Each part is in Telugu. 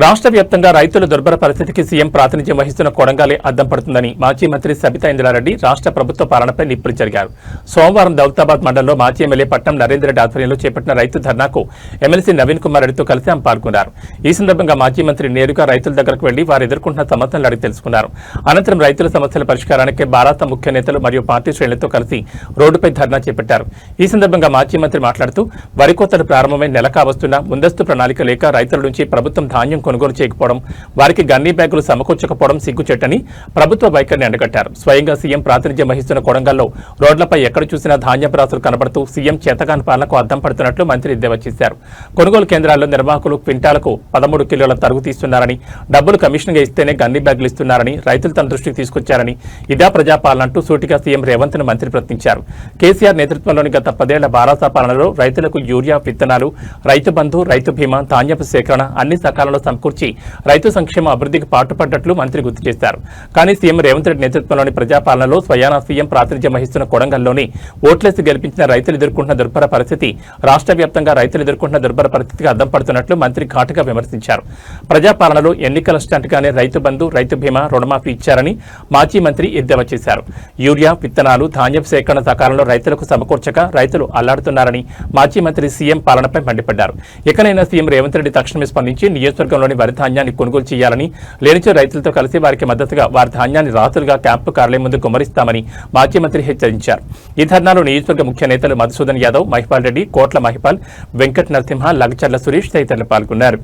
రాష్ట్ర వ్యాప్తంగా రైతుల దుర్భర పరిస్థితికి సీఎం ప్రాతినిధ్యం వహిస్తున్న కొడంగల్ అద్దం పడుతుందని మాజీ మంత్రి సబితా ఇంద్రారెడ్డి రాష్ట్ర ప్రభుత్వ పాలనపై నిప్పులు జరిగారు. సోమవారం దౌలతాబాద్ మండలంలో మాజీ ఎమ్మెల్యే పట్నం నరేందర్ రెడ్డి ఆధ్వర్యంలో చేపట్టిన రైతు ధర్నాకు ఎమ్మెల్సీ నవీన్ కుమార్ రెడ్డితో కలిసి ఆమె పాల్గొన్నారు. ఈ సందర్భంగా మాజీ మంత్రి నేరుగా రైతుల దగ్గరకు వెళ్లి వారు ఎదుర్కొంటున్న సమస్యలను అడిగి తెలుసుకున్నారు. అనంతరం రైతుల సమస్యల పరిష్కారానికి భారత ముఖ్య నేతలు మరియు పార్టీ శ్రేణులతో కలిసి రోడ్డుపై ధర్నా చేపట్టారు. ఈ సందర్భంగా మాజీ మంత్రి మాట్లాడుతూ వరి కోతలు ప్రారంభమై నెల కావస్తున్నా ముందస్తు ప్రణాళిక లేక రైతుల నుంచి ప్రభుత్వం ధాన్యం కొనుగోలు చేయకపోవడం, వారికి గన్నీ బ్యాగులు సమకూర్చకపోవడం సిగ్గుచెట్టని ప్రభుత్వ వైఖరిని ఎండగట్టారు. స్వయంగా సీఎం ప్రాతినిధ్యం వహిస్తున్న కొడంగల్లో రోడ్లపై ఎక్కడ చూసినా ధాన్యపు రాసులు కనబడుతూ సీఎం చేతగాని పాలనకు అద్దం పడుతున్నట్లు మంత్రి ఎద్దేవా చేశారు. కొనుగోలు కేంద్రాల్లో నిర్వాహకులు క్వింటాలకు 13 కిలోల తరుగు తీస్తున్నారని, డబ్బులు కమిషన్గా ఇస్తేనే గన్నీ బ్యాగులు ఇస్తున్నారని రైతులు తన దృష్టికి తీసుకొచ్చారని, ఇదా ప్రజాపాలన అంటూ సూటిగా సీఎం రేవంత్ ను మంత్రి ప్రశ్నించారు. కేసీఆర్ నేతృత్వంలోని గత 10 ఏళ్ల భారత పాలనలో రైతులకు యూరియా విత్తనాలు, రైతు బంధు, రైతు బీమా, ధాన్యపు సేకరణ అన్ని సకాలంలో సమకూర్చి రైతు సంక్షేమ అభివృద్ధికి పాటుపడ్డట్లు మంత్రి గుర్తు చేశారు. కానీ సీఎం రేవంత్ రెడ్డి నేతృత్వంలోని ప్రజాపాలనలో స్వయానా సీఎం ప్రాతినిధ్యం వహిస్తున్న కొడంగల్లోని ఓట్లేసి గెలిపించిన రైతులు ఎదుర్కొంటున్న దుర్భర పరిస్థితి, రాష్ట్ర వ్యాప్తంగా రైతులు ఎదుర్కొంటున్న దుర్భర పరిస్థితికి అద్దం పడుతున్నట్లు మంత్రి ఘాటుగా విమర్శించారు. ప్రజాపాలనలో ఎన్నికల స్టంట్గానే రైతు బంధు, రైతు బీమా, రుణమాఫీ ఇచ్చారని మాజీ మంత్రి ఎద్దేవా చేశారు. యూరియా విత్తనాలు, ధాన్యపు సేకరణ సకాలంలో రైతులకు సమకూర్చక రైతులు అల్లాడుతున్నారని మాజీ మంత్రి సీఎం పాలనపై మండిపడ్డారు. ఇకనైనా సీఎం రేవంత్ రెడ్డి తక్షణమే స్పందించి నియోజకవర్గంలోని వరి ధాన్యాన్ని కొనుగోలు చేయాలని, లేనిచో రైతులతో కలిసి వారికి మద్దతుగా వారి ధాన్యాన్ని రాసులుగా క్యాంపు కార్యాలయం ముందు గుమ్మరిస్తామని మాజీ మంత్రి హెచ్చరించారు. ఈ ధర్నాలో నియోజకవర్గ ముఖ్య నేతలు మధుసూదన్ యాదవ్, మహిపాల్ రెడ్డి, కోట్ల మహిపాల్, వెంకట నరసింహ, లగచర్ల సురేష్ తదితరులు పాల్గొన్నారు.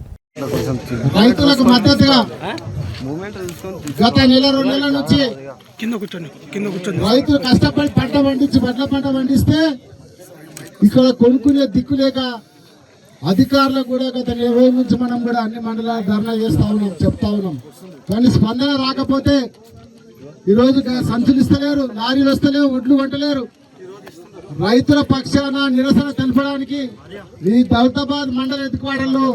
రైతులకు మద్దతుగా గత నెల 2 నెలల నుంచి రైతులు కష్టపడి వడ్ల పంట పండిస్తే ఇక్కడ కొనుక్కునే దిక్కు లేక అధికారులకు కూడా గత 20 నుంచి మనం కూడా అన్ని మండలాలు ధర్నా చేస్తా ఉన్నాం, చెప్తా ఉన్నాం. కానీ స్పందన రాకపోతే ఈరోజు సంచులు ఇస్తలేరు, లారీలు వస్తలేవు, ఒడ్లు వంటలేరు. రైతుల పక్షాన నిరసన తెలపడానికి ఈ దౌలతాబాద్ మండల ఎత్తుకోవడంలో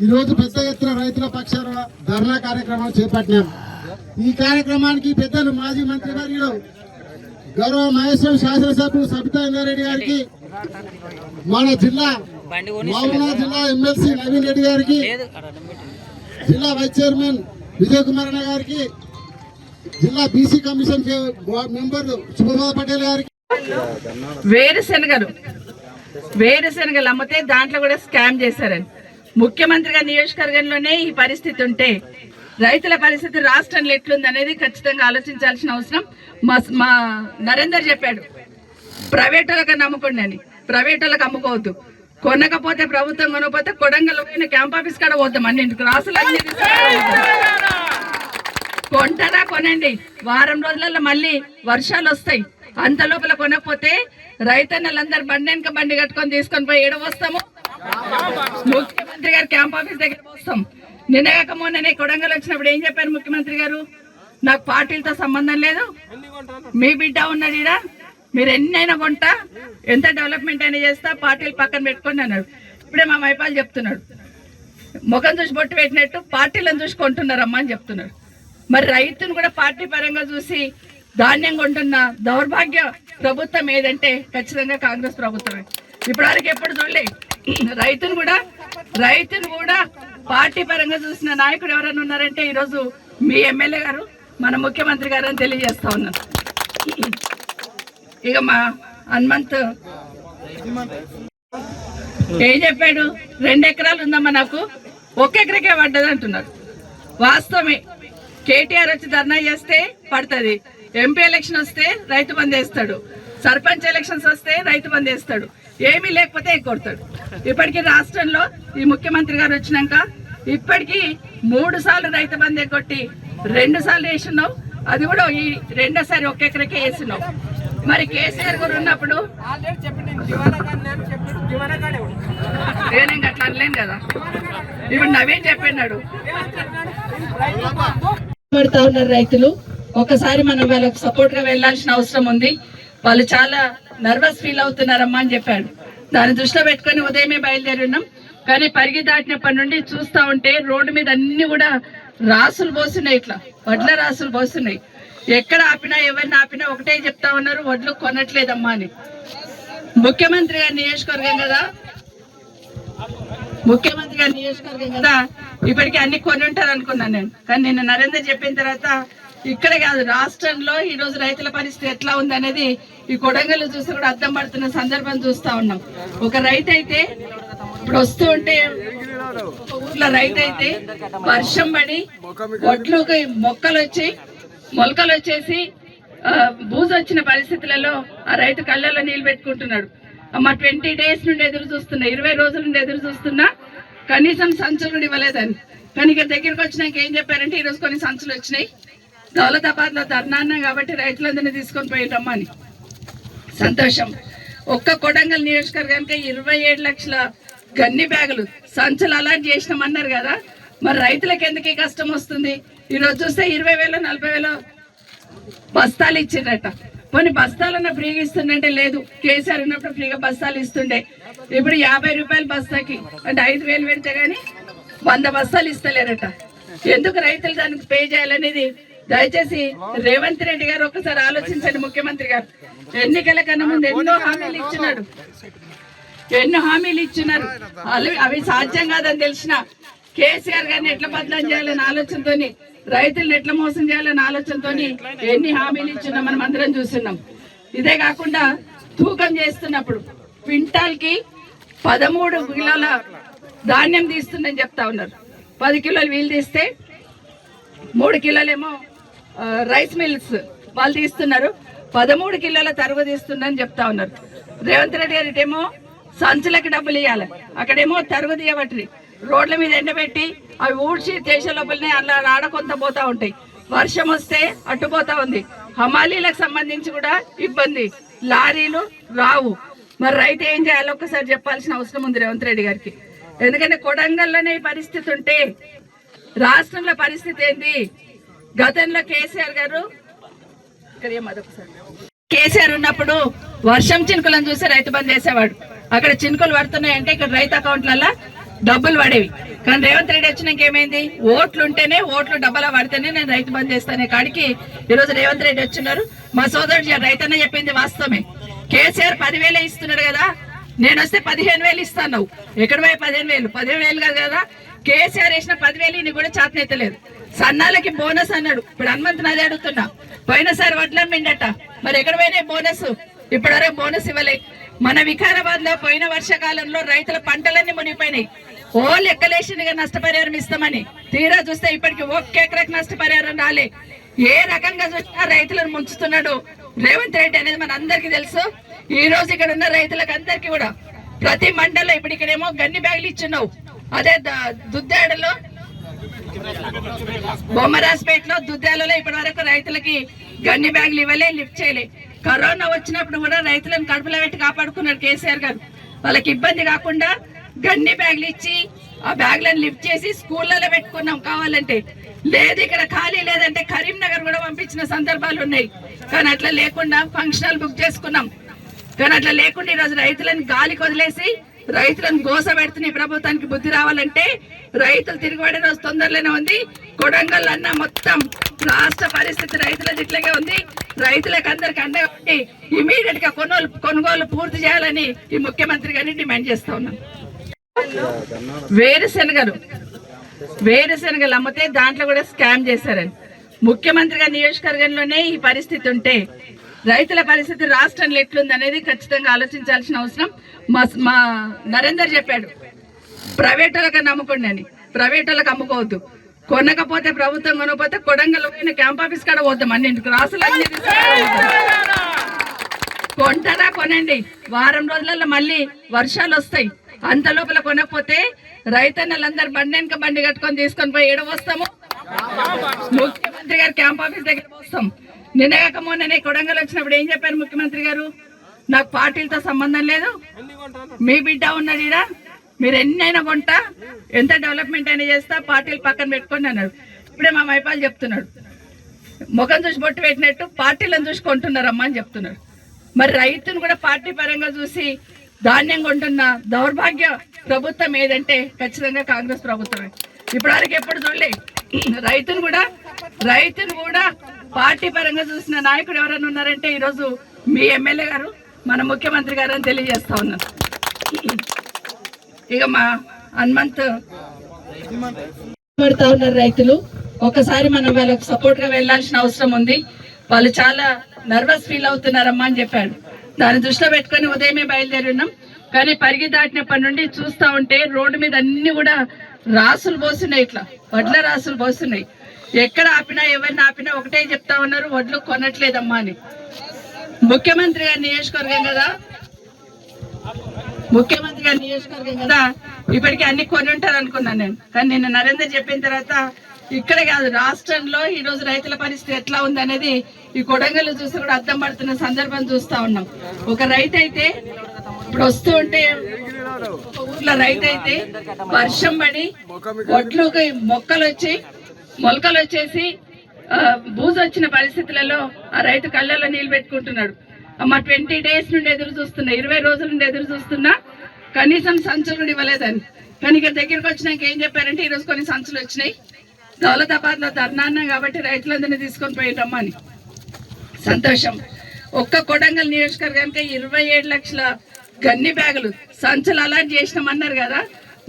ఈరోజు పెద్ద ఎత్తున రైతుల పక్షాన ధర్నా కార్యక్రమం చేపట్టినాం. ఈ కార్యక్రమానికి పెద్దలు మాజీ మంత్రి వర్యులు గౌరవ మహేశ్వరం శాసనసభ్యులు సబితా ఇంద్రారెడ్డి గారికి, మన జిల్లా మహబూబాబాద్ జిల్లా ఎమ్మెల్సీ నవీన్ రెడ్డి గారికి, జిల్లా వైస్ చైర్మన్ విజయ్ కుమార్ అన్న గారికి, జిల్లా బీసీ కమిషన్ మెంబర్లు శుభబాబు పటేల్ గారికి. వేరుశనగలు అమ్మితే దాంట్లో కూడా స్కామ్ చేశారని ముఖ్యమంత్రిగా నియోజకవర్గంలోనే ఈ పరిస్థితి ఉంటే రైతుల పరిస్థితి రాష్ట్రంలో ఎట్లుంది అనేది ఖచ్చితంగా ఆలోచించాల్సిన అవసరం మా నరేందర్ చెప్పాడు. ప్రైవేట్ వాళ్ళకి నమ్ముకోండి అని, ప్రైవేట్ వాళ్ళకి అమ్ముకోవద్దు. కొనకపోతే ప్రభుత్వం కొనకపోతే కొడంగల్ పోయిన క్యాంప్ ఆఫీస్ కాడ పోతాం అన్నింటికి రాసులు అన్ని కొంటారా కొనండి. వారం రోజులలో మళ్ళీ వర్షాలు వస్తాయి, అంత లోపల కొనకపోతే రైతన్నలందరూ బండి వెనక బండి కట్టుకొని తీసుకొని పోయి ఏడ వస్తాము, ముఖ్యమంత్రి గారు క్యాంప్ ఆఫీస్ దగ్గర వస్తాం. నిన్నగాక మొన్ననే కొడంగల్ వచ్చినప్పుడు ఏం చెప్పారు ముఖ్యమంత్రి గారు? నాకు పార్టీలతో సంబంధం లేదు, మీ బిడ్డ ఉన్నాడు ఈడ, మీరు ఎన్నైనా కొంటా, ఎంత డెవలప్మెంట్ అయినా చేస్తా, పార్టీలు పక్కన పెట్టుకోండి అన్నాడు. ఇప్పుడే మా మైపాలు చెప్తున్నాడు, ముఖం చూసి బొట్టు పెట్టినట్టు పార్టీలను చూసి కొంటున్నారమ్మా అని చెప్తున్నాడు. మరి రైతును కూడా పార్టీ పరంగా చూసి ధాన్యం కొంటున్న దౌర్భాగ్య ప్రభుత్వం ఏదంటే ఖచ్చితంగా కాంగ్రెస్ ప్రభుత్వమే. ఇప్పటివరకు ఎప్పుడు చూడలే. రైతును కూడా పార్టీ పరంగా చూసిన నాయకుడు ఎవరైనా ఉన్నారంటే ఈరోజు మీ ఎమ్మెల్యే గారు, మన ముఖ్యమంత్రి గారు అని తెలియజేస్తా ఉన్నాను. ఇక మా హనుమంత్ ఏం చెప్పాడు? 2 ఎకరాలు ఉందమ్మా నాకు, 1 ఎకరకే పడ్డది అంటున్నారు. వాస్తవమే. కేటీఆర్ వచ్చి ధర్నా చేస్తే పడుతుంది, ఎంపీ ఎలక్షన్ వస్తే రైతు బంద్ వేస్తాడు, సర్పంచ్ ఎలక్షన్స్ వస్తే రైతు బంద్ వేస్తాడు, ఏమీ లేకపోతే కొడతాడు. ఇప్పటికీ రాష్ట్రంలో ఈ ముఖ్యమంత్రి గారు వచ్చినాక ఇప్పటికీ 3 సార్లు రైతు బంద్ కొట్టి 2 సార్లు వేసినావు, అది కూడా ఈ 2వ 1 ఎకరకే వేసినావు. మరి కేసీఆర్ గారు ఉన్నప్పుడు నేను అట్లా అనలేను కదా, ఇప్పుడు నవీన్ చెప్పినాడు. పడుతూ ఉన్నారు రైతులు, ఒకసారి మనం వాళ్ళకు సపోర్ట్ గా వెళ్లాల్సిన అవసరం ఉంది. వాళ్ళు చాలా నర్వస్ ఫీల్ అవుతున్నారమ్మా అని చెప్పాడు. దాన్ని దృష్టిలో పెట్టుకుని ఉదయమే బయలుదేరి ఉన్నాం. కానీ పరిగి దాటినప్పటి నుండి చూస్తూ ఉంటే రోడ్డు మీద అన్ని కూడా రాసులు పోస్తున్నాయి, ఇట్లా వడ్ల రాసులు పోస్తున్నాయి. ఎక్కడ ఆపినా ఎవరిని ఆపినా ఒకటే చెప్తా ఉన్నారు, వడ్లు కొనట్లేదమ్మా అని. ముఖ్యమంత్రి గారి నియోజకవర్గం కదా, ముఖ్యమంత్రి గారి నియోజకవర్గం కదా, ఇప్పటికీ అన్ని కొని ఉంటారు అనుకున్నాను నేను. కానీ నిన్న నరేందర్ చెప్పిన తర్వాత ఇక్కడే కాదు, రాష్ట్రంలో ఈ రోజు రైతుల పరిస్థితి ఎట్లా ఉంది అనేది ఈ కొడంగల్ చూస్తే కూడా అర్థం పడుతున్న సందర్భం చూస్తా ఉన్నాం. ఒక రైతు అయితే ఇప్పుడు వస్తూ ఉంటే, ఊర్లో రైతు అయితే వర్షం పడి ఒడ్లుకి మొలకలు వచ్చేసి బూజు వచ్చిన పరిస్థితులలో ఆ రైతు కళ్ళల్లో నీళ్ళు పెట్టుకుంటున్నాడు. అమ్మ 20 days నుండి ఎదురు చూస్తున్నా, 20 రోజుల నుండి ఎదురు చూస్తున్నా, కనీసం సంచులు కూడా ఇవ్వలేదని. కానీ ఇక దగ్గరికి వచ్చినాక ఏం చెప్పారంటే ఈరోజు కొన్ని సంచులు వచ్చినాయి, దౌలతాబాద్ లో ధర్నా అన్నాం కాబట్టి రైతులందరినీ తీసుకొని పోయిరమ్మని. సంతోషం. ఒక్క కొడంగల్ నియోజకవర్గానికి 27 లక్షల గన్ని బ్యాగులు సంచులు అలాట్ చేసినామన్నారు కదా, మరి రైతులకు ఎందుకు ఈ కష్టం వస్తుంది? ఈరోజు చూస్తే 20,000 40,000 బస్తాలు ఇచ్చిండ్రట. కొన్ని బస్తాలన్నా ఫ్రీగా ఇస్తుండే, లేదు కేసీఆర్ ఉన్నప్పుడు ఫ్రీగా బస్తాలు ఇస్తుండే. ఇప్పుడు 50 రూపాయలు బస్తాకి, అంటే 5,000 పెడితే గానీ 100 బస్తాలు ఇస్తలేరట. ఎందుకు రైతులు దానికి పే చేయాలనేది దయచేసి రేవంత్ రెడ్డి గారు ఒకసారి ఆలోచించండి. ముఖ్యమంత్రి గారు ఎన్నికల కన్నా ముందు ఎన్నో హామీలు ఇచ్చినారు, అవి సాధ్యం కాదని తెలిసిన కేసీఆర్ గారిని ఎట్లా బదలం చేయాలని ఆలోచనతోని, రైతులను ఎట్లా మోసం చేయాలని ఆలోచనతోని ఎన్ని హామీలు ఇచ్చినా మనం అందరం చూస్తున్నాం. ఇదే కాకుండా తూకం చేస్తున్నప్పుడు క్వింటాల్ కి 13 కిలోల ధాన్యం తీస్తుందని చెప్తా ఉన్నారు. 10 కిలోలు వీళ్ళు తీస్తే 3 కిలోలేమో రైస్ మిల్స్ వాళ్ళు తీస్తున్నారు, 13 కిలోల తరుగు తీస్తుందని చెప్తా ఉన్నారు. రేవంత్ రెడ్డి గారు ఇటేమో సంచులకి డబ్బులు ఇవ్వాలి, అక్కడేమో తరుగు తీయబట్టి రోడ్ల మీద ఎండబెట్టి అవి ఊడ్చి దేశ లోపలనే అలా ఆడకొంత పోతా ఉంటాయి. వర్షం వస్తే అట్టుపోతా ఉంది. హమాలీలకు సంబంధించి కూడా ఇబ్బంది, లారీలు రావు. మరి రైతు ఏం చేయాలో ఒక్కసారి చెప్పాల్సిన అవసరం ఉంది రేవంత్ రెడ్డి గారికి. ఎందుకంటే కొడంగల్లోనే ఈ పరిస్థితి ఉంటే రాష్ట్రంలో పరిస్థితి ఏంది? గతంలో కేసీఆర్ ఉన్నప్పుడు వర్షం చినుకులను చూసి రైతు బంద్ చేసేవాడు. అక్కడ చినుకులు పడుతున్నాయంటే ఇక్కడ రైతు అకౌంట్లలో డబ్బులు పడేవి. కానీ రేవంత్ రెడ్డి వచ్చినాక ఏమైంది? ఓట్లు డబ్బలా పడితేనే నేను రైతు బంద్ చేస్తానే కాడికి ఈరోజు రేవంత్ రెడ్డి వచ్చినారు. మా సోదరుడు రైతన్న చెప్పింది వాస్తవమే. కేసీఆర్ 10,000 ఇస్తున్నాడు కదా, నేను వస్తే 15,000 ఇస్తాను. ఎక్కడ పోయి 15,000 కాదు కదా. కేసీఆర్ వేసిన 10,000 ని కూడా చేతనెత్తలేదు. సన్నాలకి బోనస్ అన్నాడు. ఇప్పుడు హనుమంత్ నది అడుగుతున్నా, పోయినసారి వడ్లం మిండట, మరి ఎక్కడ పోయినాయి బోనస్? ఇప్పటివరకు బోనస్ ఇవ్వలే. మన వికారాబాద్ లో పోయిన వర్షాకాలంలో రైతుల పంటలన్నీ మునిగిపోయినాయి. ఓ లెక్కలేసినగా నష్టపరిహారం ఇస్తామని తీరా చూస్తే ఇప్పటికి 1 ఎకరాకి నష్టపరిహారం రాలే. ఏ రకంగా చూసినా రైతులను ముంచుతున్నాడు రేవంత్ రెడ్డి అనేది మన అందరికీ తెలుసు. ఈ రోజు ఇక్కడ ఉన్న రైతులకు అందరికీ కూడా ప్రతి మండలంలో ఇప్పుడు ఇక్కడేమో గన్ని బ్యాగులు ఇచ్చున్నావు, అదే దుద్దాడలో బొమ్మరాజ్పేటలో దుద్దాలలో ఇప్పటి వరకు రైతులకి గన్ని బ్యాగులు ఇవ్వలే, లిఫ్ట్ చేయలే. కరోనా వచ్చినప్పుడు కూడా రైతులను కడుపులో పెట్టి కాపాడుకున్నాడు కేసీఆర్ గారు. వాళ్ళకి ఇబ్బంది కాకుండా గన్ని బ్యాగులు ఇచ్చి ఆ బ్యాగులను లిఫ్ట్ చేసి స్కూళ్ళలో పెట్టుకున్నాం. కావాలంటే లేదు, ఇక్కడ ఖాళీ లేదంటే కరీంనగర్ కూడా పంపించిన సందర్భాలు ఉన్నాయి. కానీ అట్లా లేకుండా ఫంక్షనల్ బుక్ చేసుకున్నాం. కానీ అట్లా లేకుండా ఈరోజు రైతులను గాలికి వదిలేసి రైతులను గోస పెడుతున్న ఈ ప్రభుత్వానికి బుద్ధి రావాలంటే రైతులు తిరుగుబడే రోజు తొందరలోనే ఉంది. కొడంగల్ అన్న మొత్తం రాష్ట్ర పరిస్థితి రైతులది ఇట్లాగే ఉంది. రైతులకు అందరికి అండగా ఉండి ఇమీడియట్ గా కొనుగోలు పూర్తి చేయాలని ఈ ముఖ్యమంత్రి గారిని డిమాండ్ చేస్తా ఉన్నాను. వేరుశనగలు అమ్మితే దాంట్లో కూడా స్కామ్ చేశారని ముఖ్యమంత్రి గారి నియోజకవర్గంలోనే ఈ పరిస్థితి ఉంటే రైతుల పరిస్థితి రాష్ట్రంలో ఎట్లుంది అనేది ఖచ్చితంగా ఆలోచించాల్సిన అవసరం. మా నరేందర్ చెప్పాడు, ప్రైవేట్ వాళ్ళకి నమ్ముకోండి అని. ప్రైవేట్ వాళ్ళకి అమ్ముకోవద్దు, కొనకపోతే ప్రభుత్వం కొనకపోతే కొడంగల్ పోయిన క్యాంప్ ఆఫీస్ కాడ పోద్దాం అన్ని రాసులు కొంటారా కొనండి. వారం రోజులలో మళ్ళీ వర్షాలు వస్తాయి. అంత లోపల కొనకపోతే రైతన్నలందరూ బండి వెనక బండి కట్టుకొని తీసుకొని పోయి ఏడ వస్తాము? ముఖ్యమంత్రి గారు క్యాంప్ ఆఫీస్ దగ్గర వస్తాం. నిన్నగాక మొన్ననే కొడంగల్ వచ్చినప్పుడు ఏం చెప్పారు ముఖ్యమంత్రి గారు? నాకు పార్టీలతో సంబంధం లేదు, మీ బిడ్డ ఉన్నాడు ఈడ, మీరు ఎన్నైనా కొంటా, ఎంత డెవలప్మెంట్ అయినా చేస్తా, పార్టీలు పక్కన పెట్టుకోండి అన్నాడు. ఇప్పుడే మా మైపాలు చెప్తున్నాడు, ముఖం చూసి బొట్టు పెట్టినట్టు పార్టీలను చూసి కొంటున్నారమ్మా అని చెప్తున్నాడు. మరి రైతును కూడా పార్టీ పరంగా చూసి ధాన్యం కొంటున్న దౌర్భాగ్య ప్రభుత్వం ఏదంటే ఖచ్చితంగా కాంగ్రెస్ ప్రభుత్వమే. ఇప్పటివరకు ఎప్పుడు చూడలే. రైతును కూడా పార్టీ పరంగా చూసిన నాయకుడు ఎవరైనా ఉన్నారంటే ఈరోజు మీ ఎమ్మెల్యే గారు, మన ముఖ్యమంత్రి గారు అని తెలియజేస్తా ఉన్నారు. ఇక మా హనుమంత్ పడతా ఉన్నారు రైతులు. ఒకసారి మనం వాళ్ళకు సపోర్ట్ గా వెళ్లాల్సిన అవసరం ఉంది. వాళ్ళు చాలా నర్వస్ ఫీల్ అవుతున్నారమ్మా అని చెప్పాడు. దాన్ని దృష్టిలో పెట్టుకుని ఉదయమే బయలుదేరి ఉన్నాం. కానీ పరిగి దాటినప్పటి నుండి చూస్తా ఉంటే రోడ్డు మీద అన్ని కూడా రాసులు పోస్తున్నాయి, ఇట్లా వడ్ల రాసులు పోస్తున్నాయి. ఎక్కడ ఆపినా ఎవరిని ఆపినా ఒకటే చెప్తా ఉన్నారు, వడ్లు కొనట్లేదమ్మా అని. ముఖ్యమంత్రి గారి నియోజకవర్గం కదా, ఇప్పటికీ అన్ని కొని ఉంటారు అనుకున్నాను నేను. కానీ నిన్న నరేంద్ర చెప్పిన తర్వాత ఇక్కడ కాదు, రాష్ట్రంలో ఈ రోజు రైతుల పరిస్థితి ఎట్లా ఉంది అనేది ఈ కొడంగల్ చూసి కూడా అర్థం పడుతున్న సందర్భం చూస్తా ఉన్నాం. ఒక రైతు అయితే ఇప్పుడు వస్తూ ఉంటే ఊర్లో రైతు అయితే వర్షం పడి ఒడ్లుకి మొలకలు వచ్చేసి బూజు వచ్చిన పరిస్థితులలో ఆ రైతు కళ్ళల్లో నీళ్ళు పెట్టుకుంటున్నాడు. అమ్మ 20 days నుండి ఎదురు చూస్తున్నా, 20 రోజుల నుండి ఎదురు చూస్తున్నా, కనీసం సంచులు కూడా ఇవ్వలేదని. కానీ ఇక్కడ దగ్గరకు వచ్చినాక ఏం చెప్పారంటే ఈరోజు కొన్ని సంచులు వచ్చినాయి, దౌలతాబాద్ లో ధర్నా అన్నాం కాబట్టి రైతులందరినీ తీసుకొని పోయిరమ్మా అని. సంతోషం. ఒక్క కొడంగల్ నియోజకవర్గానికి 27 లక్షల గన్ని బ్యాగులు సంచులు అలాట్ చేసినామన్నారు కదా,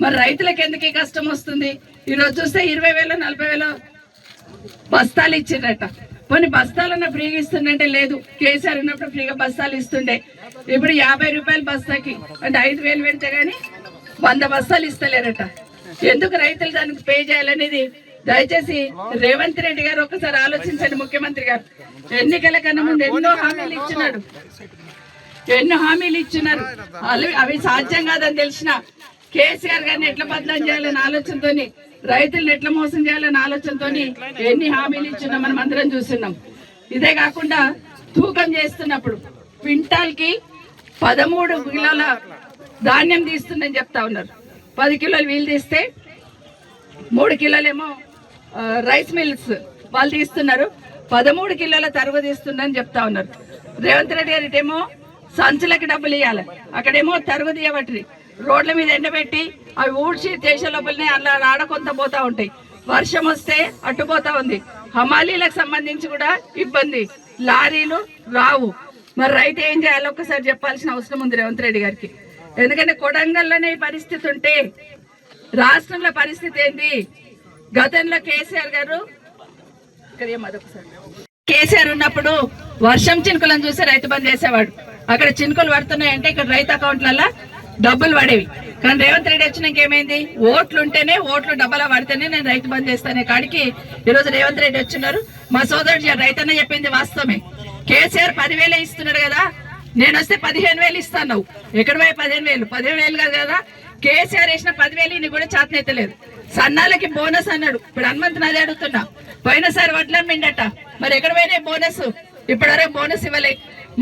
మరి రైతులకు ఎందుకు కష్టం వస్తుంది? ఈరోజు చూస్తే 20,000 40,000 బస్తాలు ఇచ్చిండట. కొన్ని బస్తాలన్నా ఫ్రీగా ఇస్తుండే, లేదు కేసీఆర్ ఉన్నప్పుడు ఫ్రీగా బస్తాలు ఇస్తుండే. ఇప్పుడు 50 రూపాయల బస్తాకి అంటే 5,000 పెడితే గానీ 100 బస్తాలు ఇస్తలేరట. ఎందుకు రైతులు దానికి పే చేయాలనేది దయచేసి రేవంత్ రెడ్డి గారు ఒకసారి ఆలోచించండి. ముఖ్యమంత్రి గారు ఎన్నికల కన్నా ముందు ఎన్నో హామీలు ఇచ్చినారు, అవి సాధ్యం కాదని తెలిసిన కేసీఆర్ గారిని ఎట్లా బదలాం చేయాలని ఆలోచనతో, రైతులను ఎట్లా మోసం చేయాలని ఆలోచనతో ఎన్ని హామీలు ఇచ్చినా మనం అందరం చూస్తున్నాం. ఇదే కాకుండా తూకం చేస్తున్నప్పుడు క్వింటాల్ కి 13 కిలోల ధాన్యం తీస్తుందని చెప్తా ఉన్నారు. 10 కిలోలు వీళ్ళు తీస్తే 3 కిలోలేమో రైస్ మిల్స్ వాళ్ళు తీస్తున్నారు, 13 కిలోల తరుగు తీస్తుందని చెప్తా ఉన్నారు. రేవంత్ రెడ్డి గారు ఇటేమో సంచులకి డబ్బులు ఇవ్వాలి, అక్కడేమో తరుగు తీయబట్టి రోడ్ల మీద ఎండబెట్టి అవి ఊడ్చి దేశం లోపలనే అలా ఆడకొంత పోతా ఉంటాయి. వర్షం వస్తే అట్టుపోతా ఉంది. హమాలీలకు సంబంధించి కూడా ఇబ్బంది, లారీలు రావు. మరి రైతు ఏం చేయాలో ఒక్కసారి చెప్పాల్సిన అవసరం ఉంది రేవంత్ రెడ్డి గారికి. ఎందుకంటే కొడంగల్లోనే ఈ పరిస్థితి ఉంటే రాష్ట్రంలో పరిస్థితి ఏంది? గతంలో కేసీఆర్ ఉన్నప్పుడు వర్షం చినుకులను చూసి రైతు బంద్ చేసేవాడు. అక్కడ చినుకులు పడుతున్నాయంటే ఇక్కడ రైతు అకౌంట్లలో డబ్బులు పడేవి. కానీ రేవంత్ రెడ్డి వచ్చినాక ఏమైంది? ఓట్లు ఉంటేనే, ఓట్లు డబ్బలా పడితేనే నేను రైతు బంద్ చేస్తానే కాడికి ఈరోజు రేవంత్ రెడ్డి వచ్చినారు. మా సోదరుడు రైతన్న చెప్పింది వాస్తవమే. కేసీఆర్ 10,000 ఇస్తున్నాడు కదా, నేను వస్తే 15,000 ఇస్తాను. ఎక్కడ పోయి 15,000 కాదు కదా. కేసీఆర్ వేసిన 10,000 ని కూడా చేతనెత్తలేదు. సన్నాలకి బోనస్ అన్నాడు. ఇప్పుడు హనుమంత్ నాది అడుగుతున్నా, పోయినసారి వడ్లం మిండట, మరి ఎక్కడ పోయినా బోనస్? ఇప్పటివరకు బోనస్ ఇవ్వలే.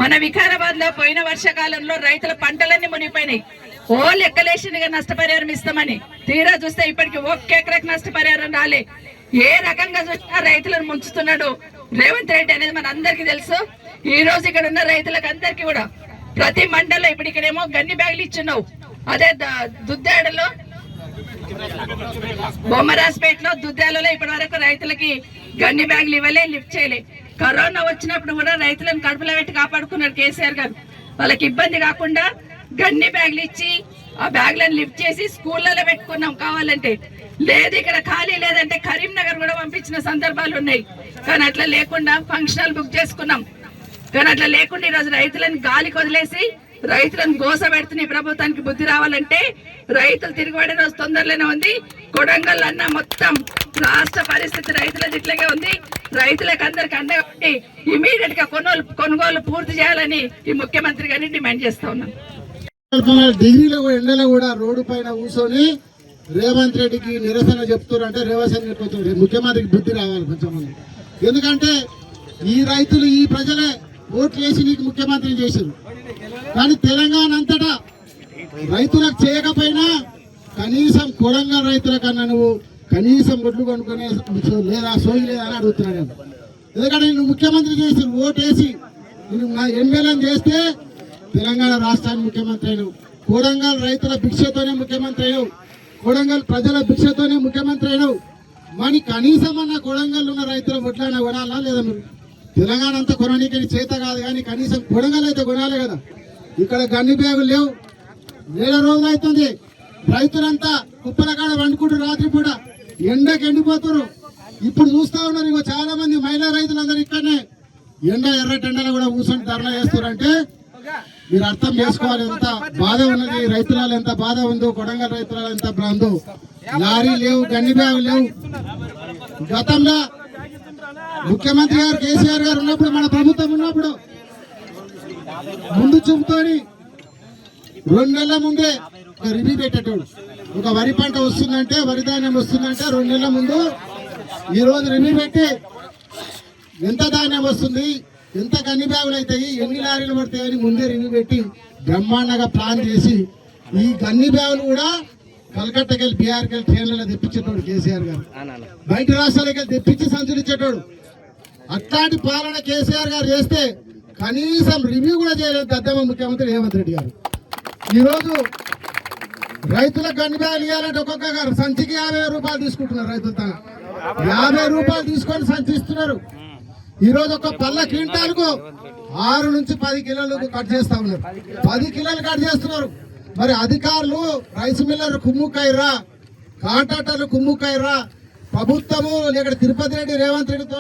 మన వికారాబాద్ లో పోయిన వర్షాకాలంలో రైతుల పంటలన్నీ మునిగిపోయినాయి. ఓ లెక్కలేసినగా నష్టపరిహారం ఇస్తామని తీరా చూస్తే ఇప్పటికి 1 ఎకరాకి నష్టపరిహారం రాలే. ఏ రకంగా చూసినా రైతులను ముంచుతున్నాడు రేవంత్ రెడ్డి అనేది మన అందరికీ తెలుసు. ఈ రోజు ఇక్కడ ఉన్న రైతులకు అందరికీ కూడా ప్రతి మండలంలో ఇప్పుడు ఇక్కడేమో గన్ని బ్యాగులు ఇచ్చున్నావు, అదే దుద్దాడలో బొమ్మరాజ్పేటలో దుద్దాలలో ఇప్పటి వరకు రైతులకి గన్ని బ్యాగులు ఇవ్వలే, లిఫ్ట్ చేయలే. కరోనా వచ్చినప్పుడు కూడా రైతులను కడుపులో పెట్టి కాపాడుకున్నారు కేసీఆర్ గారు. వాళ్ళకి ఇబ్బంది కాకుండా గన్ని బ్యాగులు ఇచ్చి ఆ బ్యాగులను లిఫ్ట్ చేసి స్కూళ్ళలో పెట్టుకున్నాం. కావాలంటే లేదు, ఇక్కడ ఖాళీ లేదంటే కరీంనగర్ కూడా పంపించిన సందర్భాలు ఉన్నాయి. కానీ అట్లా లేకుండా ఫంక్షనల్ బుక్ చేసుకున్నాం. కానీ అట్లా లేకుండా ఈరోజు రైతులను గాలికి వదిలేసి రైతులను గోస పెడుతున్న ప్రభుత్వానికి బుద్ధి రావాలంటే రైతులు తిరుగుబడే రోజు తొందరలోనే ఉంది. కొడంగల్ అన్న మొత్తం రాష్ట్ర పరిస్థితి రైతులది ఇట్లాగే ఉంది. రైతులకు అందరికి అండగా ఉండి ఇమీడియట్ గా కొనుగోలు పూర్తి చేయాలని ఈ ముఖ్యమంత్రి గారిని డిమాండ్ చేస్తా ఉన్నాను. డిగ్రీలో ఎండలో కూడా రోడ్డు పైన కూర్చొని రేవంత్ రెడ్డికి నిరసన చెప్తున్నారు. అంటే రేవంత్ రెడ్డి ముఖ్యమంత్రికి బుద్ధి రావాలి కొంచెం. ఎందుకంటే ఈ రైతులు, ఈ ప్రజలే ఓట్లు వేసి నీకు ముఖ్యమంత్రిని చేశారు. కానీ తెలంగాణ అంతటా రైతులకు చేయకపోయినా కనీసం కొడంగల్ రైతుల కన్నా నువ్వు కనీసం ఒడ్లు కొనుక్కునే లేదా సోయి లేదా అని అడుగుతున్నాను. ఎందుకంటే నువ్వు ముఖ్యమంత్రి చేసి ఓటు వేసి నువ్వు ఎమ్మెల్యేని చేస్తే తెలంగాణ రాష్ట్రానికి ముఖ్యమంత్రి అయినావు. కొడంగల్ రైతుల భిక్షతోనే ముఖ్యమంత్రి అయినావు, కొడంగల్ ప్రజల భిక్షతోనే ముఖ్యమంత్రి అయినావు. మరి కనీసం అన్న కొడంగల్ ఉన్న రైతుల ఒట్లైనా కొనాలా లేదా? మీరు తెలంగాణ అంతా కొనడానికి చేత కాదు, కానీ కనీసం కొడంగల్ అయితే కొనాలి కదా. ఇక్కడ గన్ని బ్యాగులు లేవు. 7 రోజులు అవుతుంది. రైతులంతా కుప్పల కాడ వండుకుంటూ రాత్రి పూట ఎండకి ఎండిపోతారు. ఇప్పుడు చూస్తా ఉన్నారు ఇగో చాలా మంది మహిళా రైతులందరూ ఇక్కడనే ఎర్రటెండలో కూడా కూర్చొని ధర్నా చేస్తారంటే మీరు అర్థం చేసుకోవాలి ఎంత బాధ ఉన్నది, రైతులలో ఎంత బాధ ఉందో, కొడంగల్ రైతులలో ఎంత ఉందో. లారీ లేవు, గన్ని బ్యాగు లేవు. గతంలో ముఖ్యమంత్రి గారు కేసీఆర్ గారు ఉన్నప్పుడు, మన ప్రభుత్వం ఉన్నప్పుడు ముందు చూపుతోని 2 నెలల ముందే రివ్యూ పెట్టేటోడు. ఒక వరి పంట వస్తుందంటే, వరి ధాన్యం వస్తుందంటే 2 నెలల ముందు ఈ రోజు రివ్యూ పెట్టి ఎంత ధాన్యం వస్తుంది, ఎంత గన్ని బ్యాగులు అవుతాయి, ఎన్ని లారీలు పడతాయని ముందే రివ్యూ పెట్టి బ్రహ్మాండంగా ప్లాన్ చేసి ఈ గన్ని బ్యాగులు కూడా కలకట్టకి వెళ్ళి బీహార్కి వెళ్ళి ట్రైన్లలో తెప్పించేటోడు కేసీఆర్ గారు. బయట రాష్ట్రాలకి వెళ్ళి తెప్పించి సంచరించేటోడు. అట్లాంటి పాలన కేసీఆర్ గారు చేస్తే కనీసం రివ్యూ కూడా చేయలేదు దద్దమ్మ ముఖ్యమంత్రి రేవంత్ రెడ్డి గారు. ఈరోజు రైతులకు గన్ని బ్యాగులు ఇవ్వాలంటే ఒక్కొక్క సంచికి 50 రూపాయలు తీసుకుంటున్నారు. రైతులు తన 50 రూపాయలు తీసుకొని సంచిస్తున్నారు. ఈరోజు ఒక పళ్ళ క్వింటాలకు 6 నుంచి 10 కిలోలు కట్ చేస్తా ఉన్నారు. 10 కిలోలు కట్ చేస్తున్నారు. మరి అధికారులు రైస్ మిల్లర్ కుమ్ముకైర్రా, కాంట్రాక్టర్లు కుమ్ముకైర్రా, ప్రభుత్వము లేక తిరుపతి రెడ్డి రేవంత్ రెడ్డితో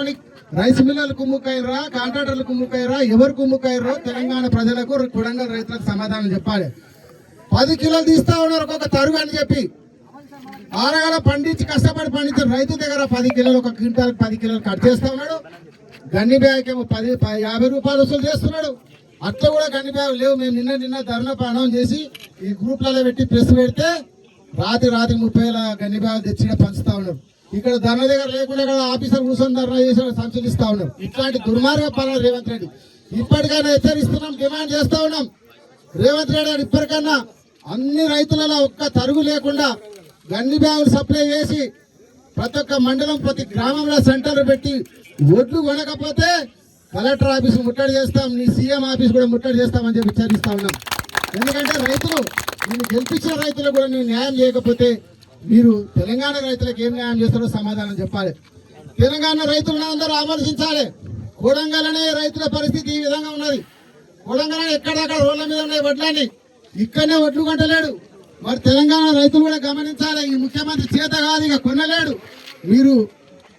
రైస్ మిల్లర్లు కుమ్ముకైర్రా, కాంట్రాక్టర్లు కుమ్ముకైర్రా, ఎవరు కుమ్ముకైర్రో తెలంగాణ ప్రజలకు, కొడంగల్ రైతులకు సమాధానం చెప్పాలి. 10 కిలోలు తీస్తా ఉన్నారు ఒక్కొక్క తరుగు అని చెప్పి ఆరగాల పండించి కష్టపడి పండించిన రైతు దగ్గర 10 కిలోలు, ఒక క్వింటాల్ 10 కిలోలు కట్ చేస్తా ఉన్నాడు. గన్ని బ్యాగ్ ఏమో 50 రూపాయలు వసూలు చేస్తున్నాడు. అట్లా కూడా గన్ని బ్యాగ్ లేవు. మేము నిన్న ధర్నా అనౌన్స్ చేసి ఈ గ్రూప్లలో పెట్టి ప్రెస్ పెడితే రాత్రి 30,000 గన్ని బ్యాగ్ తెచ్చి పంచుతా ఉన్నారు. ఇక్కడ ధర్నా దగ్గర లేకుండా ఇక్కడ ఆఫీసర్ కూర్చొని ధర్నా చేసి సంచలిస్తా ఉన్నారు. ఇట్లాంటి దుర్మార్గ పాలన రేవంత్ రెడ్డి. ఇప్పటికైనా హెచ్చరిస్తున్నాం, డిమాండ్ చేస్తా ఉన్నాం. రేవంత్ రెడ్డి గారు ఇప్పటికన్నా అన్ని రైతులలో ఒక్క తరుగు లేకుండా గన్ని బ్యాగులు సప్లై చేసి ప్రతి ఒక్క మండలం, ప్రతి గ్రామంలో సెంటర్ పెట్టి ఓట్లు కొనకపోతే కలెక్టర్ ఆఫీస్ ముట్టడి చేస్తాం, నీ సీఎం ఆఫీస్ కూడా ముట్టడి చేస్తామని చెప్పి హెచ్చరిస్తా ఉన్నాం. ఎందుకంటే రైతులు, నేను గెలిపించిన రైతులకు కూడా నేను న్యాయం చేయకపోతే మీరు తెలంగాణ రైతులకు ఏం న్యాయం చేస్తారో సమాధానం చెప్పాలి. తెలంగాణ రైతులను అందరూ ఆమర్శించాలి. కొడంగల్ అనే రైతుల పరిస్థితి ఈ విధంగా ఉన్నది. కొడంగల్ ఎక్కడెక్కడ రోడ్ల మీద ఉన్నాయి వడ్లని, ఇక్కడనే వడ్లు కొంటలేడు. మరి తెలంగాణ రైతులు కూడా గమనించాలి. ఈ ముఖ్యమంత్రి చేత కాదు, ఇక కొనలేడు. మీరు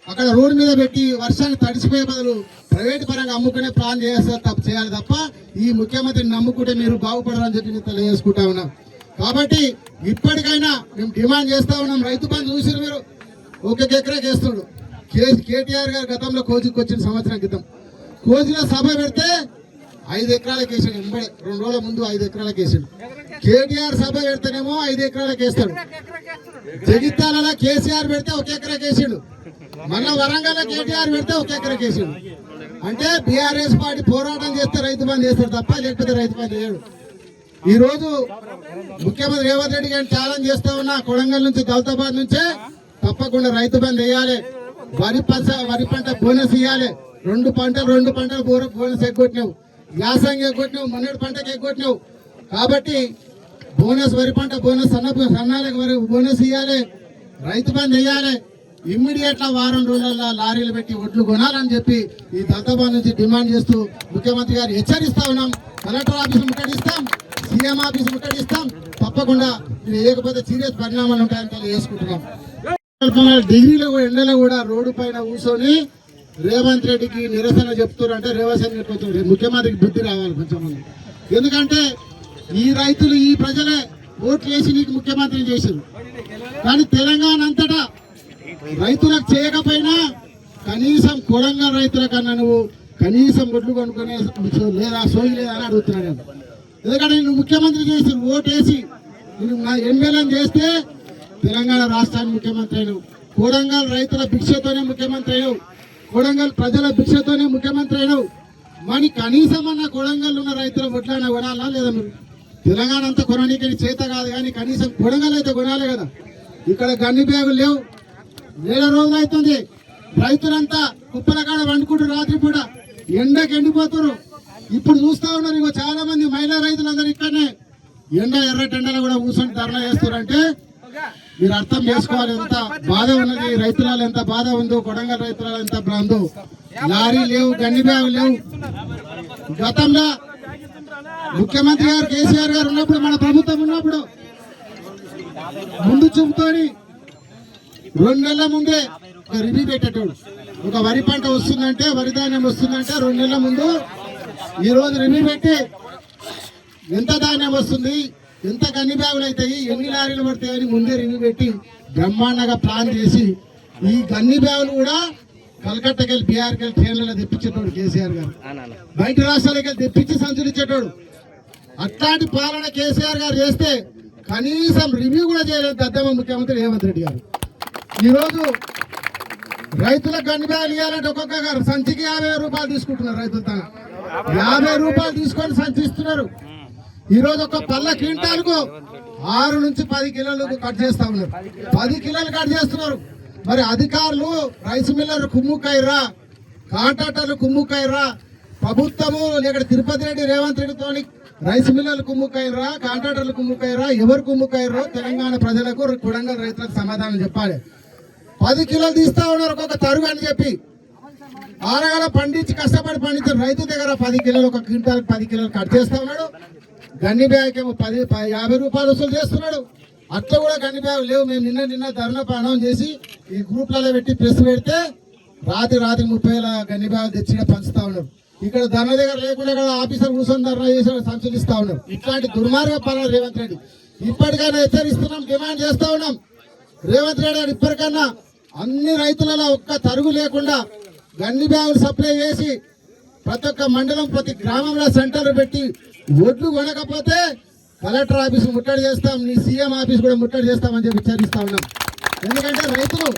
అక్కడ రోడ్డు మీద పెట్టి వర్షాన్ని తడిసిపోయే బదులు ప్రైవేట్ పరంగా అమ్ముకునే ప్లాన్ చేయాలి తప్ప ఈ ముఖ్యమంత్రిని నమ్ముకుంటే మీరు బాగుపడాలని చెప్పి నేను తెలియజేసుకుంటా ఉన్నాం. కాబట్టి ఇప్పటికైనా మేము డిమాండ్ చేస్తా ఉన్నాం. రైతు బంధు చూసి మీరు 1 ఎకరాకి వేస్తున్నాడు. కేటీఆర్ గారు గతంలో కోజికి వచ్చిన సంవత్సరం క్రితం కోజిలో సభ పెడితే 5 ఎకరాలకు వేసాడు. 2 రోజుల ముందు 5 ఎకరాలకు వేసాడు. కేటీఆర్ సభ పెడితేనేమో 5 ఎకరాలకు వేస్తాడు. జగిత్యాలలో కేసీఆర్ పెడితే 1 ఎకరాకి వేసాడు. మన వరంగల్ కేటీఆర్ పెడితే 1 ఎకరాకి వేసాడు. అంటే బీఆర్ఎస్ పార్టీ పోరాటం చేస్తే రైతు బంధు చేస్తాడు తప్ప లేకపోతే రైతు బంధు చేయడు. ఈ రోజు ముఖ్యమంత్రి రేవంత్ రెడ్డి గారిని ఛాలెంజ్ చేస్తా ఉన్నా, కొడంగల్ నుంచి దౌలతాబాద్ నుంచే తప్పకుండా రైతు బంధు వేయాలి. వరి పంట బోనస్ ఇవ్వాలి. 2 పంటలు బోనస్ ఎగ్గొట్టినావు, యాసంగి ఎగ్గొట్టినావు, మొన్నటి పంటకి ఎగ్గొట్టినావు. కాబట్టి బోనస్, వరి పంట బోనస్, సన్నాలకు బోనస్ ఇవ్వాలి, రైతు బంధు వేయాలి. ఇమ్మీడియట్ గా 1 రోజుల్లో లారీలు పెట్టి ఒడ్లు కొనాలని చెప్పి ఈ దౌలతాబాద్ నుంచి డిమాండ్ చేస్తూ ముఖ్యమంత్రి గారు హెచ్చరిస్తా ఉన్నాం. కలెక్టర్ ఆఫీస్ ముట్టడిస్తాం, సీఎం ఆఫీస్ ముట్టడిస్తాం. తప్పకుండా మీరు వేయకపోతే సీరియస్ పరిణామాలు ఉంటాయని తెలియజేసుకుంటున్నాం. డిగ్రీలో ఎండలో కూడా రోడ్డు పైన కూర్చొని రేవంత్ రెడ్డికి నిరసన చెప్తున్నారు. అంటే రేవంత్ రెడ్డి ముఖ్యమంత్రికి బుద్ధి రావాలి కొంచెం. ఎందుకంటే ఈ రైతులు, ఈ ప్రజలే ఓట్లు వేసి నీకు ముఖ్యమంత్రిని చేశారు. కానీ తెలంగాణ అంతటా రైతులకు చేయకపోయినా కనీసం కొడంగల్ రైతుల కన్నా నువ్వు కనీసం ఒడ్లు కొనుక్కునే లేదా సోయి లేదా అని అడుగుతున్నాను. ఎందుకంటే నువ్వు ముఖ్యమంత్రి చేసి ఓటు వేసి నువ్వు ఎమ్మెల్యేని చేస్తే తెలంగాణ రాష్ట్రానికి ముఖ్యమంత్రి అయినావు. కొడంగల్ రైతుల భిక్షతోనే ముఖ్యమంత్రి అయినావు. కొడంగల్ ప్రజల భిక్షతోనే ముఖ్యమంత్రి అయినావు. మరి కనీసం అన్న కొడంగల్ ఉన్న రైతుల ఒడ్లైనా కొనాలా లేదా? మీరు తెలంగాణ అంతా కొనడానికి చేత కాదు, కానీ కనీసం కొడంగల్ అయితే కొనాలి కదా. ఇక్కడ గన్ని బ్యాగులు లేవు. 7 రోజులు అవుతుంది. రైతులంతా కుప్పల కాడ వండుకుంటూ రాత్రి పూట ఎండకి ఎండిపోతారు. ఇప్పుడు చూస్తా ఉన్నారు ఇగో చాలా మంది మహిళా రైతులందరూ ఇక్కడనే ఎర్రటెండలో కూడా కూర్చొని ధర్నా చేస్తారంటే మీరు అర్థం చేసుకోవాలి ఎంత బాధ ఉన్నది, రైతులలో ఎంత బాధ ఉందో, కొడంగల్ రైతులలో ఎంత ఉందో. లారీ లేవు, గన్ని బ్యాగు లేవు. గతంలో ముఖ్యమంత్రి గారు కేసీఆర్ గారు ఉన్నప్పుడు, మన ప్రభుత్వం ఉన్నప్పుడు ముందు చూపుతోని 2 నెలల ముందే ఒక రివ్యూ పెట్టేటోడు. ఒక వరి పంట వస్తుందంటే, వరి ధాన్యం వస్తుందంటే 2 నెలల ముందు ఈరోజు రివ్యూ పెట్టి ఎంత ధాన్యం వస్తుంది, ఎంత గన్ని బ్యాగులు అవుతాయి, ఎన్ని లారీలు పడతాయని ముందే రివ్యూ పెట్టి బ్రహ్మాండంగా ప్లాన్ చేసి ఈ గన్ని బ్యాగులు కూడా కలకత్తాకి వెళ్ళి బీహార్కి వెళ్ళి ట్రైన్లలో తెప్పించేటోడు కేసీఆర్ గారు. బయట రాష్ట్రాలకి వెళ్ళి తెప్పించి సంచరించేటోడు. అట్లాంటి పాలన కేసీఆర్ గారు చేస్తే కనీసం రివ్యూ కూడా చేయలేదు దద్దమ్మ ముఖ్యమంత్రి రేవంత్ రెడ్డి గారు. ఈరోజు రైతులకు గన్ని బ్యాగులు ఇవ్వాలంటే ఒక్కొక్క సంచికి 50 రూపాయలు తీసుకుంటున్నారు. రైతులు తన 50 రూపాయలు తీసుకొని సంచిస్తున్నారు. ఈరోజు ఒక పళ్ళ క్వింటాలకు 6 నుంచి 10 కిలోలు కట్ చేస్తా ఉన్నారు. 10 కిలోలు కట్ చేస్తున్నారు. మరి అధికారులు రైస్ మిల్లర్లు కుమ్ముకైర్రా, కాంట్రాక్టర్లు కుమ్ముకైర్రా, ప్రభుత్వము లేక తిరుపతి రెడ్డి రేవంత్ రెడ్డితో రైస్ మిల్లర్లు కుమ్ముకైర్రా, కాంట్రాక్టర్లు కుమ్ముకైర్రా, ఎవరు కుమ్ముకైర్రో తెలంగాణ ప్రజలకు కొడంగల్ రైతులకు సమాధానం చెప్పాలి. 10 కిలోలు తీస్తా ఉన్నారు ఒక్కొక్క తరుగు అని చెప్పి ఆరగాల పండించి కష్టపడి పండించిన రైతు దగ్గర 10 కిలోలు ఒక క్వింటాల్ 10 కిలోలు కట్ చేస్తా ఉన్నాడు. గన్ని బ్యాగ్ ఏమో 50 రూపాయలు వసూలు చేస్తున్నాడు. అట్లా కూడా గన్ని బ్యాగ్ లేవు. మేము నిన్న ధర్నా అనౌన్స్ చేసి ఈ గ్రూప్లలో పెట్టి ప్రెస్ పెడితే రాత్రి 30,000 గన్ని బ్యాగ్ తెచ్చి పంచుతా ఉన్నారు. ఇక్కడ ధర్నా దగ్గర లేకుండా ఇక్కడ ఆఫీసర్ కూర్చొని ధర్నా చేసి సంచలిస్తా ఉన్నారు. ఇట్లాంటి దుర్మార్గ పాలన రేవంత్ రెడ్డి. ఇప్పటికైనా హెచ్చరిస్తున్నాం, డిమాండ్ చేస్తా ఉన్నాం. రేవంత్ రెడ్డి గారు ఇప్పటికన్నా అన్ని రైతులలో ఒక్క తరుగు లేకుండా గన్ని బ్యాగులు సప్లై చేసి ప్రతి ఒక్క మండలం ప్రతి గ్రామంలో సెంటర్ పెట్టి ఒడ్లు కొనకపోతే కలెక్టర్ ఆఫీస్ ముట్టడి చేస్తాం, నీ సీఎం ఆఫీస్ కూడా ముట్టడి చేస్తామని చెప్పి హెచ్చరిస్తా ఉన్నాం. ఎందుకంటే రైతులు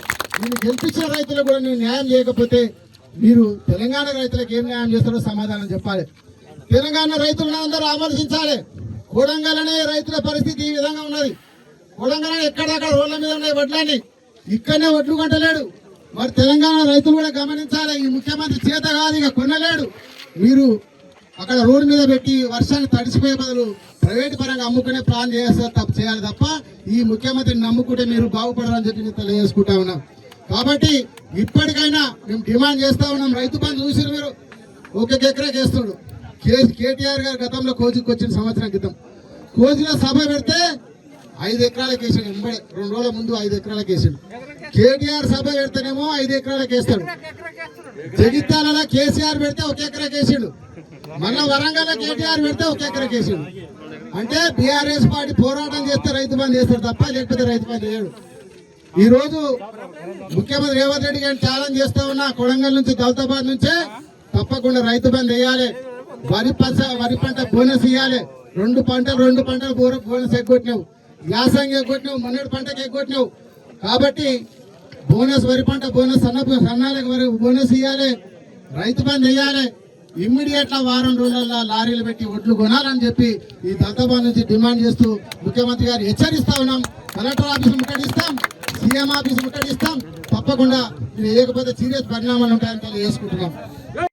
నేను గెలిపించిన రైతులకు కూడా నేను న్యాయం చేయకపోతే మీరు తెలంగాణ రైతులకు ఏం న్యాయం చేస్తారో సమాధానం చెప్పాలి. తెలంగాణ రైతులను అందరూ ఆమర్శించాలి. కొడంగల్ అనే రైతుల పరిస్థితి ఈ విధంగా ఉన్నది. కొడంగల్ ఎక్కడక్కడ రోడ్ల మీద ఉన్నాయి వడ్లని, ఇక్కడనే ఒడ్లు కొంటలేడు. మరి తెలంగాణ రైతులు కూడా గమనించాలి. ఈ ముఖ్యమంత్రి చేత కాదు, ఇక కొనలేడు. మీరు అక్కడ రోడ్డు మీద పెట్టి వర్షాన్ని తడిసిపోయే బదులు ప్రైవేట్ పరంగా అమ్ముకునే ప్లాన్ చేయాలి తప్ప ఈ ముఖ్యమంత్రిని నమ్ముకుంటే మీరు బాగుపడాలని చెప్పి నేను తెలియజేసుకుంటా ఉన్నాం. కాబట్టి ఇప్పటికైనా మేము డిమాండ్ చేస్తా ఉన్నాం. రైతు బంధు చూసారు మీరు, 1 ఎకరాకి వేస్తున్నాడు. కేటీఆర్ గారు గతంలో కోచికి వచ్చిన సంవత్సరం క్రితం కోచిలో సభ పెడితే 5 ఎకరాలకు వేసాడు. 2 రోజుల ముందు 5 ఎకరాలకు వేసాడు. కేటీఆర్ సభ పెడితేనేమో 5 ఎకరాలకు వేస్తాడు. జగిత్యాలలో కేసీఆర్ పెడితే 1 ఎకరాకి వేసాడు. మళ్ళా వరంగల్ కేటీఆర్ పెడితే 1 ఎకరాకి వేసాడు. అంటే బీఆర్ఎస్ పార్టీ పోరాటం చేస్తే రైతు బంధు చేస్తారు తప్ప లేకపోతే రైతు బంధు చేయడు. ఈ రోజు ముఖ్యమంత్రి రేవంత్ రెడ్డి గారిని ఛాలెంజ్ చేస్తా ఉన్నా, కొడంగల్ నుంచి దౌలతాబాద్ నుంచే తప్పకుండా రైతు బంధు వేయాలి. వరి పంట బోనస్ ఇవ్వాలి. 2 పంటలు బోనస్ ఎగ్గొట్టినావు, యాసంగి ఎగ్గొట్టినావు, మొన్నటి పంటకి ఎగ్గొట్టినావు. కాబట్టి బోనస్ వరి పంట బోనస్ సన్నాలకు బోనస్ ఇవ్వాలి, రైతు బంధు వేయాలి. ఇమ్మీడియట్ గా వారం రోజుల్లో లారీలు పెట్టి ఒడ్లు కొనాలని చెప్పి ఈ దౌలతాబాద్ నుంచి డిమాండ్ చేస్తూ ముఖ్యమంత్రి గారు హెచ్చరిస్తా ఉన్నాం. కలెక్టర్ ఆఫీస్ ముట్టడిస్తాం, సీఎం ఆఫీస్ ముట్టడిస్తాం. తప్పకుండా మీరు వేయకపోతే సీరియస్ పరిణామాలు ఉంటాయని తెలియజేసుకుంటున్నాం.